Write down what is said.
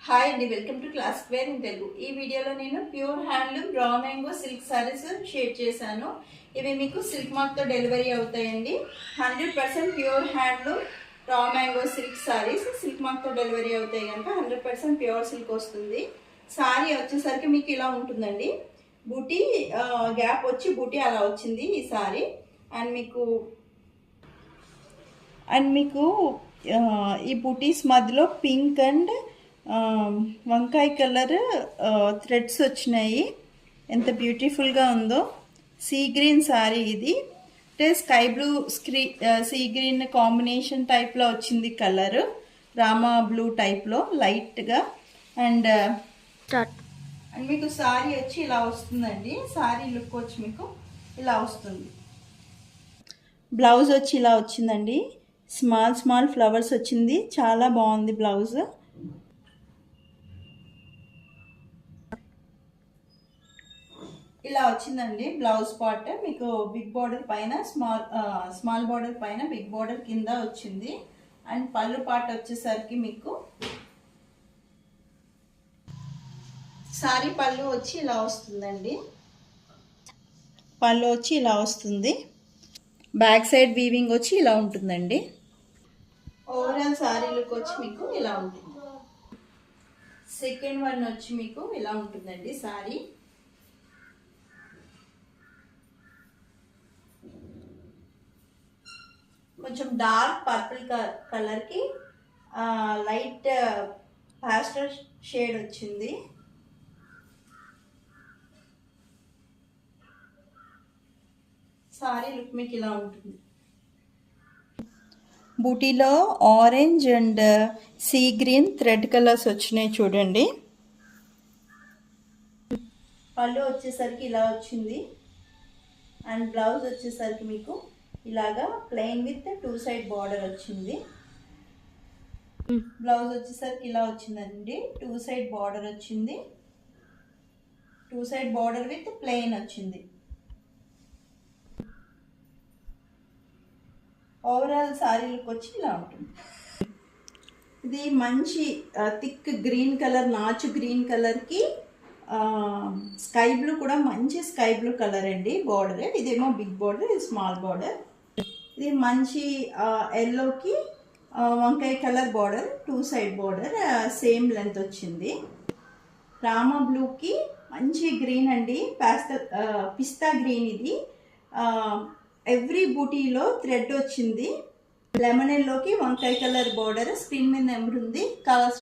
Hi అండి, welcome to Class Square in Telugu. ఈ వీడియోలో నేను pure handloom raw mango silk saris share చేశాను. ఇవి మీకు సిల్క్ మార్క్తో డెలివరీ అవుతాయండి. 100% pure handloom raw mango silk saris silk మార్క్తో డెలివరీ అవుతాయి కనుక 100% ప్యూర్ సిల్క్ వస్తుంది. సారీ వచ్చేసరికి మీకు ఇలా ఉంటుందండి. బూటీ గ్యాప్ వచ్చి బూటీ అలా వచ్చింది ఈ సారీ. అండ్ మీకు ఈ బూటీస్ మధ్యలో పింక్ అండ్ వంకాయ కలర్ థ్రెడ్స్ వచ్చినాయి. ఎంత బ్యూటిఫుల్గా ఉందో. సీ గ్రీన్ సారీ ఇది. అంటే sky blue sea green combination టైప్లో వచ్చింది కలర్. రామా బ్లూ టైప్లో లైట్గా. అండ్ మీకు సారీ వచ్చి ఇలా వస్తుందండి. సారీ లుక్ వచ్చి మీకు ఇలా వస్తుంది. బ్లౌజ్ వచ్చి ఇలా వచ్చిందండి. స్మాల్ ఫ్లవర్స్ వచ్చింది. చాలా బాగుంది బ్లౌజ్. ఇలా వచ్చిందండి బ్లౌజ్ పార్ట్. మీకు బిగ్ బార్డర్ పైన స్మాల్ బార్డర్ పైన బిగ్ బార్డర్ కింద వచ్చింది. అండ్ పళ్ళు పార్ట్ వచ్చేసరికి మీకు సారీ పళ్ళు వచ్చి ఇలా వస్తుందండి. పళ్ళు వచ్చి ఇలా వస్తుంది. బ్యాక్ సైడ్ వీవింగ్ వచ్చి ఇలా ఉంటుందండి. ఓవరాల్ సారీ లుక్ వచ్చి మీకు ఇలా ఉంటుంది. సెకండ్ వన్ వచ్చి మీకు ఇలా ఉంటుందండి సారీ. కొంచెం డార్క్ పర్పుల్ కలర్కి లైట్ పాస్టల్ షేడ్ వచ్చింది. సారీ లుక్ మీకు ఇలా ఉంటుంది. బూటీలో orange and sea green thread colours వచ్చినాయి చూడండి. పళ్ళు వచ్చేసరికి ఇలా వచ్చింది. అండ్ బ్లౌజ్ వచ్చేసరికి మీకు ఇలాగా ప్లెయిన్ విత్ 2 సైడ్ బార్డర్ వచ్చింది. బ్లౌజ్ వచ్చేసరికి ఇలా వచ్చిందండి. 2 సైడ్ బార్డర్ వచ్చింది. 2 సైడ్ బార్డర్ విత్ ప్లెయిన్ వచ్చింది. ఓవరాల్ సారీ లుక్ వచ్చి ఇలా ఉంటుంది. ఇది మంచి థిక్ గ్రీన్ కలర్, నాచు గ్రీన్ కలర్కి స్కై బ్లూ కూడా మంచి స్కై బ్లూ కలర్ అండి బార్డర్. ఇదేమో బిగ్ బార్డర్, ఇది స్మాల్ బార్డర్. ఇది మంచి ఎల్లోకి వంకాయ colour border, 2 side border same length వచ్చింది. రామా బ్లూకి మంచి గ్రీన్ అండి, పిస్తా గ్రీన్. ఇది ఎవ్రీ బూటీలో థ్రెడ్ వచ్చింది. లెమన్ ఎల్లోకి వంకాయ కలర్ బార్డర్. స్క్రీన్ మీద నెంబర్ ఉంది. కావాల్సిన